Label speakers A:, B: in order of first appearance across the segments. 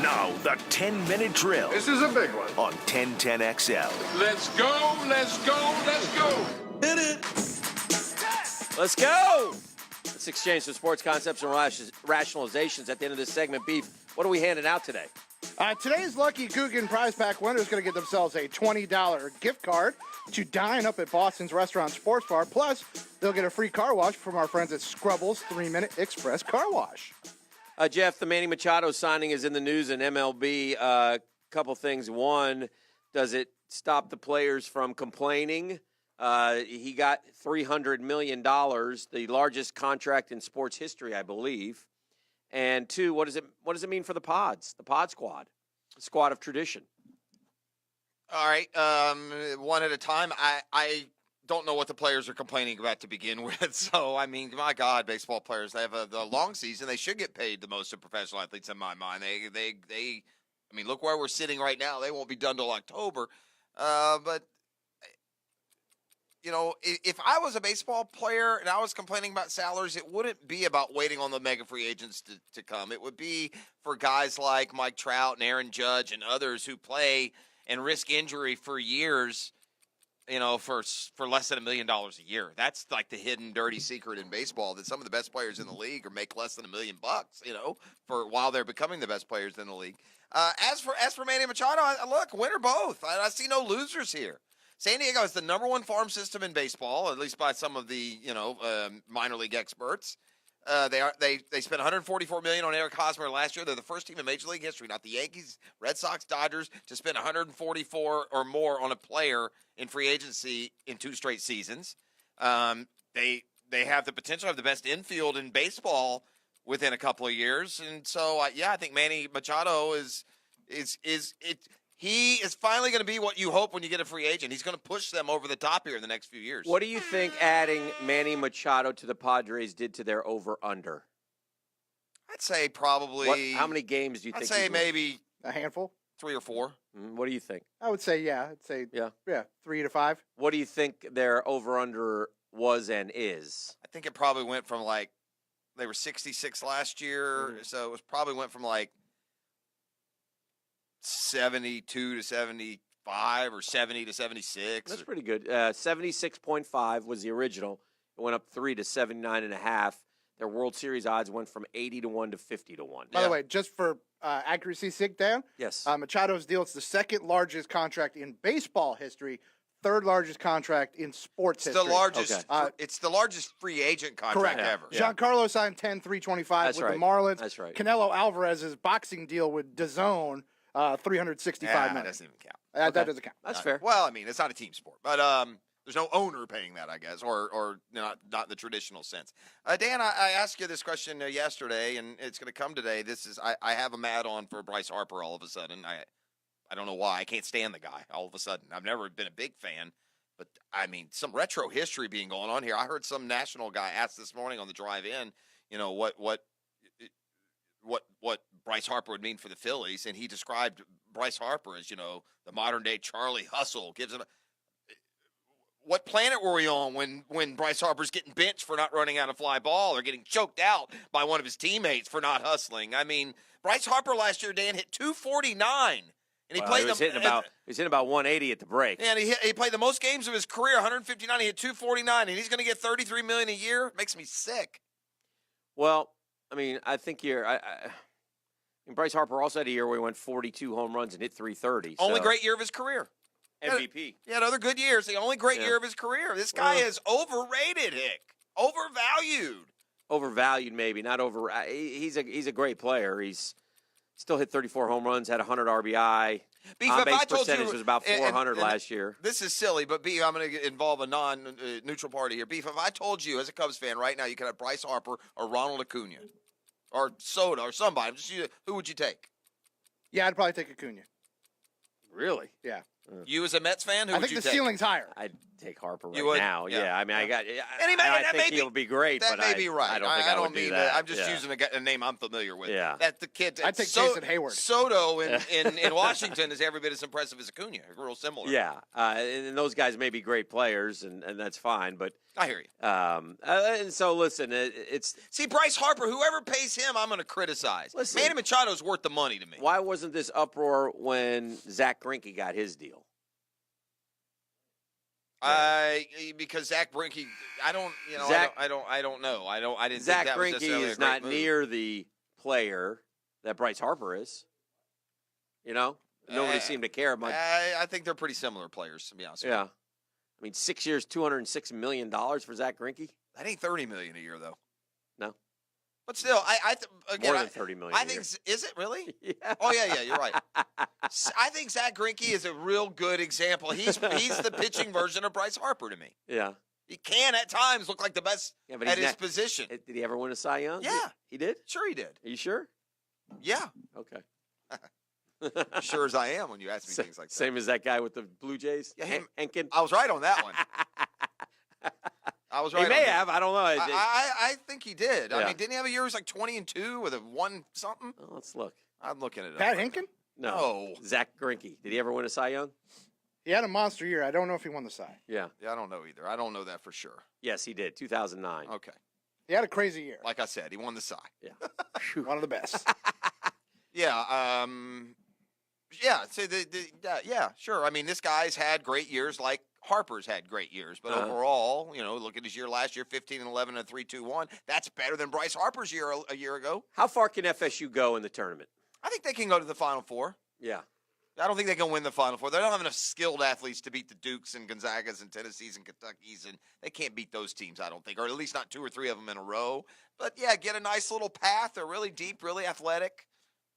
A: Now, the 10-minute drill.
B: This is a big one.
A: On 1010XL.
B: Let's go, let's go, let's go.
C: Hit it. Let's go. Let's exchange some sports concepts and rationalizations at the end of this segment. Beef, what are we handing out today?
D: Today's Lucky Coogan prize pack winner is going to get themselves a $20 gift card to dine up at Boston's Restaurant Sports Bar. Plus, they'll get a free car wash from our friends at Scrubble's 3-Minute Express Car Wash.
C: Jeff, the Manny Machado signing is in the news in MLB. Couple things. One, does it stop the players from complaining? He got $300 million, the largest contract in sports history, I believe. And two, what does it mean for the Pods, the Pod Squad, the squad of tradition?
E: All right, one at a time. I don't know what the players are complaining about to begin with. So, I mean, my God, baseball players, they have a long season. They should get paid the most of professional athletes in my mind. I mean, look where we're sitting right now. They won't be done till October. But, you know, if I was a baseball player and I was complaining about salaries, it wouldn't be about waiting on the mega free agents to come. It would be for guys like Mike Trout and Aaron Judge and others who play and risk injury for years, you know, for less than $1 million a year. That's like the hidden dirty secret in baseball, that some of the best players in the league make less than $1 million, you know, for while they're becoming the best players in the league. As for Manny Machado, look, win or both. I see no losers here. San Diego is the number one farm system in baseball, at least by some of the, you know, minor league experts. They spent $144 million on Eric Hosmer last year. They're the first team in Major League history, not the Yankees, Red Sox, Dodgers, to spend $144 or more on a player in free agency in 2 straight seasons. They have the potential to have the best infield in baseball within a couple of years, and so I think Manny Machado he is finally going to be what you hope when you get a free agent. He's going to push them over the top here in the next few years.
C: What do you think adding Manny Machado to the Padres did to their over-under?
E: I'd say probably.
C: How many games do you think?
E: I'd say maybe
D: a handful,
E: 3 or 4.
C: What do you think?
D: I would say, yeah. I'd say, yeah, 3 to 5.
C: What do you think their over-under was and is?
E: I think it probably went from they were 66 last year, so it was probably went from 72 to 75 or 70 to 76.
C: That's pretty good. 76.5 was the original. It went up 3 to 79.5. Their World Series odds went from 80 to 1 to 50 to 1.
D: By the way, just for accuracy's sake, Dan.
C: Yes.
D: Machado's deal, it's the second largest contract in baseball history, third largest contract in sports history.
E: The largest. Okay. It's the largest free agent contract ever.
D: Yeah. Giancarlo signed 10-325 with the Marlins.
C: That's right.
D: Canelo Alvarez's boxing deal with DAZN. $365 million.
E: That doesn't even count.
D: That doesn't count.
C: That's fair.
E: Well, I mean, it's not a team sport, but there's no owner paying that, I guess, or not in the traditional sense. Dan, I asked you this question yesterday, and it's going to come today. I have a add-on for Bryce Harper all of a sudden. I don't know why. I can't stand the guy all of a sudden. I've never been a big fan, but I mean, some retro history being going on here. I heard some national guy ask this morning on the drive in, you know, what Bryce Harper would mean for the Phillies, and he described Bryce Harper as, you know, the modern day Charlie Hustle. What planet were we on when Bryce Harper's getting benched for not running out a fly ball or getting choked out by one of his teammates for not hustling? I mean, Bryce Harper last year, Dan, hit 249. And he played.
C: He was hitting about 180 at the break.
E: And he played the most games of his career, 159. He hit 249, and he's going to get $33 million a year. It makes me sick.
C: Well, I mean, I think Bryce Harper also had a year where he went 42 home runs and hit 330.
E: Only great year of his career.
C: MVP.
E: He had other good years. The only great year of his career. This guy is overrated, Hick. Overvalued.
C: Overvalued, maybe. Not over. He's a great player. He's still hit 34 home runs, had 100 RBI. On-base percentage was about 400 last year.
E: This is silly, but Beef, I'm going to involve a non-neutral party here. Beef, if I told you as a Cubs fan right now you could have Bryce Harper or Ronald Acuna or Soda or somebody, who would you take?
D: Yeah, I'd probably take Acuna.
C: Really?
D: Yeah.
E: You as a Mets fan, who would you take?
D: I think the ceiling's higher.
C: take Harper
E: You
C: right
E: would?
C: now.
E: Yeah.
C: Yeah, I mean,
E: And
C: I
E: that may
C: think
E: be-
C: he'll be great,
E: That
C: but
E: may be right.
C: I don't think I would
E: mean
C: do that.
E: I'm just
C: Yeah.
E: using a name I'm familiar with.
C: Yeah.
E: That the kid.
D: I think Jason Hayward.
E: Soto in Washington is every bit as impressive as Acuna. Real similar.
C: Yeah, and those guys may be great players, and that's fine. But
E: I hear you.
C: and so listen, it's
E: See, Bryce Harper, whoever pays him, I'm going to criticize.
C: Listen.
E: Manny Machado's worth the money to me.
C: why wasn't this uproar when Zach Greinke got his deal?
E: Because Zach Greinke, I don't know. I didn't
C: Zach
E: think that was
C: Greinke
E: necessarily
C: is
E: a great
C: not
E: move.
C: near the player that Bryce Harper is. Nobody seemed to care much.
E: I think they're pretty similar players, to be honest with
C: Yeah,
E: you.
C: I mean, 6 years, $206 million for Zach Greinke.
E: That ain't $30 million a year, though.
C: No,
E: But still, again,
C: more than $30 million.
E: I
C: a year.
E: think, is it really?
C: Yeah.
E: Oh, yeah, you're right. I think Zach Greinke is a real good example. He's the pitching version of Bryce Harper to me.
C: Yeah.
E: He can, at times, look like the best
C: Yeah, but
E: at
C: he's
E: his
C: not-
E: position.
C: Did he ever win a Cy Young?
E: Yeah.
C: He did?
E: Sure he did.
C: Are you sure?
E: Yeah.
C: Okay.
E: Sure as I am when you ask me things like that.
C: Same as that guy with the Blue Jays?
E: Yeah, him-
C: Hicken?
E: I was right on that one. I was right
C: He
E: on
C: may
E: that.
C: have. I don't know.
E: I think he did. I
C: Yeah.
E: mean, didn't he have a year? He was like 20-2 with a 1 something.
C: Well, let's look.
E: I'm looking it up.
D: Pat Hicken?
E: No.
C: Zach Greinke. Did he ever win a Cy Young?
D: He had a monster year. I don't know if he won the Cy.
C: Yeah.
E: Yeah, I don't know either. I don't know that for sure.
C: Yes, he did. 2009.
E: Okay.
D: He had a crazy year.
E: Like I said, he won the Cy.
C: Yeah.
D: One of the best.
E: Yeah. Yeah. So yeah. Sure. I mean, this guy's had great years, like Harper's had great years. But overall, look at his year last year: 15-11 and 3.21. That's better than Bryce Harper's year a year ago.
C: How far can FSU go in the tournament?
E: I think they can go to the Final Four.
C: Yeah.
E: I don't think they can win the Final Four. They don't have enough skilled athletes to beat the Dukes and Gonzagas and Tennessees and Kentuckys, and they can't beat those teams, I don't think, or at least not 2 or 3 of them in a row. But, yeah, get a nice little path. They're really deep, really athletic.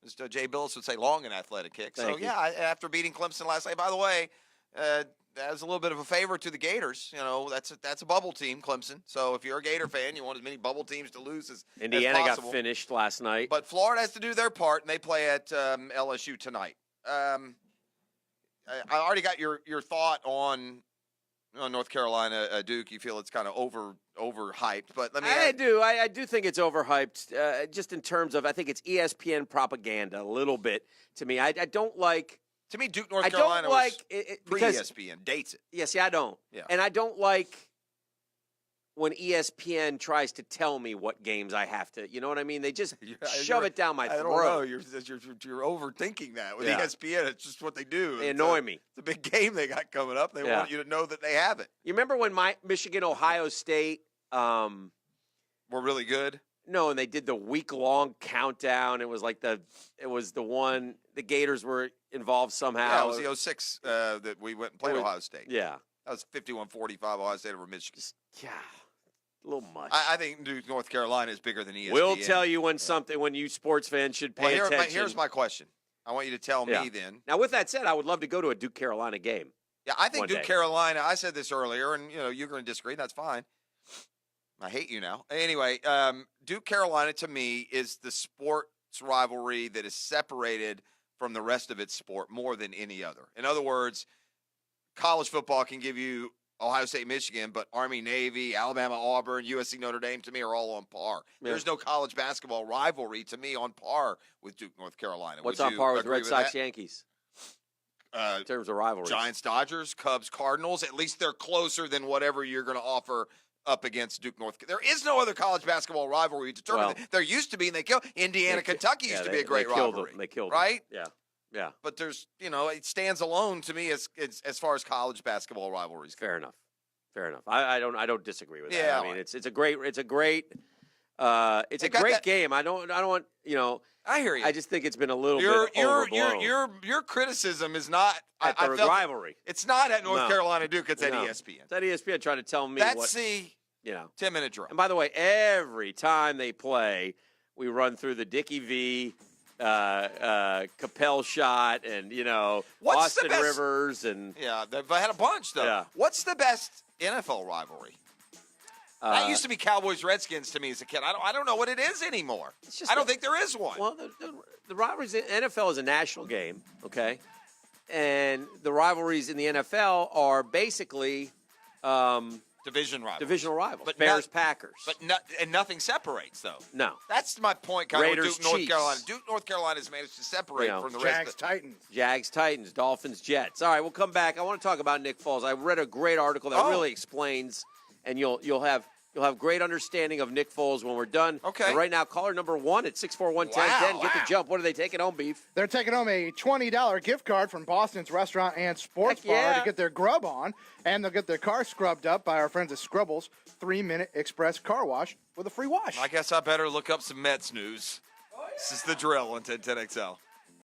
E: As Jay Billis would say, long and athletic kick. So,
C: Thank you.
E: yeah, after beating Clemson last night, by the way, that was a little bit of a favor to the Gators. That's a bubble team, Clemson. So if you're a Gator fan, you want as many bubble teams to lose as
C: Indiana got
E: possible.
C: finished last night.
E: But Florida has to do their part, and they play at LSU tonight. I already got your thought on North Carolina, Duke. You feel it's kind of overhyped, but let me.
C: I do think it's overhyped. Just in terms of, I think it's ESPN propaganda a little bit to me. I don't like.
E: To me, Duke, North
C: I
E: Carolina
C: don't like
E: was
C: it because
E: pre-ESPN dates it.
C: Yeah, see, I don't.
E: Yeah.
C: And I don't like when ESPN tries to tell me what games I have to. You know what I mean? They just shove it down my
E: I
C: throat.
E: don't know. You're overthinking that with
C: Yeah.
E: ESPN. It's just what they do.
C: They annoy me.
E: It's a big game they got coming up. They
C: Yeah.
E: want you to know that they have it.
C: You remember when Michigan, Ohio State?
E: We're really good.
C: No, and they did the week-long countdown. It was like the one the Gators were involved somehow.
E: Yeah, it was the 06 that we went and played Ohio State.
C: Yeah,
E: That was 51-45 Ohio State over Michigan.
C: yeah, a little much.
E: I think Duke, North Carolina is bigger than ESPN.
C: We'll tell you when you sports fans should pay attention.
E: Here's my question. I want you to tell
C: Yeah.
E: me then.
C: Now, with that said, I would love to go to a Duke Carolina game.
E: Yeah, I think
C: one
E: Duke
C: day.
E: Carolina. I said this earlier, and you're going to disagree. That's fine. I hate you now. Anyway, Duke Carolina to me is the sports rivalry that is separated from the rest of its sport more than any other. In other words, college football can give you Ohio State, Michigan, but Army, Navy, Alabama, Auburn, USC, Notre Dame to me are all on par.
C: Yeah.
E: There's no college basketball rivalry to me on par with Duke, North Carolina.
C: What's
E: Would
C: on
E: you
C: par with
E: agree
C: Red Sox,
E: that?
C: Yankees
E: Uh,
C: in terms of rivalries?
E: Giants, Dodgers, Cubs, Cardinals. At least they're closer than whatever you're going to offer up against Duke, North. There is no other college basketball rivalry determined.
C: Well,
E: there used to be, and they killed. Indiana, Kentucky used to be a great
C: they killed
E: rivalry.
C: Them. They killed
E: right?
C: them. Yeah.
E: But there's, it stands alone to me as far as college basketball rivalries go.
C: Fair enough. I don't disagree with that.
E: Yeah,
C: I mean,
E: all
C: it's a great
E: They got that-
C: game. I don't want
E: I hear you.
C: I just think it's been a little
E: your
C: bit overblown
E: your criticism is not
C: at the
E: I felt-
C: rivalry.
E: It's not at North
C: No.
E: Carolina Duke. It's at
C: No.
E: ESPN.
C: It's at ESPN trying to tell me
E: That's
C: what
E: 10-minute drill.
C: And by the way, every time they play, we run through the Dickie V, Capel shot, and
E: What's the
C: Austin
E: best-
C: Rivers, and
E: Yeah, they've had a bunch though.
C: Yeah.
E: What's the best NFL rivalry? That used to be Cowboys Redskins to me as a kid. I don't know what it is anymore.
C: It's just
E: I don't think there is one.
C: Well, the rivalries in NFL is a national game, okay? And the rivalries in the NFL are basically
E: Divisional rivals.
C: But Bears, Packers.
E: But nothing separates, though.
C: No.
E: That's my point, kind of, with
C: Raiders,
E: Duke, North
C: Chiefs.
E: Carolina. Duke, North Carolina has managed to separate from the rest
D: Jags,
E: of the
D: Titans.
C: Jags, Titans, Dolphins, Jets. All right, we'll come back. I want to talk about Nick Foles. I read a great article that really explains, and you'll have great understanding of Nick Foles when we're done.
E: Okay.
C: And right now, caller number 1 at 641-1010.
E: Wow,
C: Get the jump. What are they taking home, Beef?
D: They're taking home a $20 gift card from Boston's Restaurant and Sports
C: Heck
D: Bar
C: yeah.
D: to get their grub on, and they'll get their car scrubbed up by our friends at Scrubbles 3-minute express car wash with a free wash.
E: I guess I better look up some Mets news. This is the drill on 1010XL.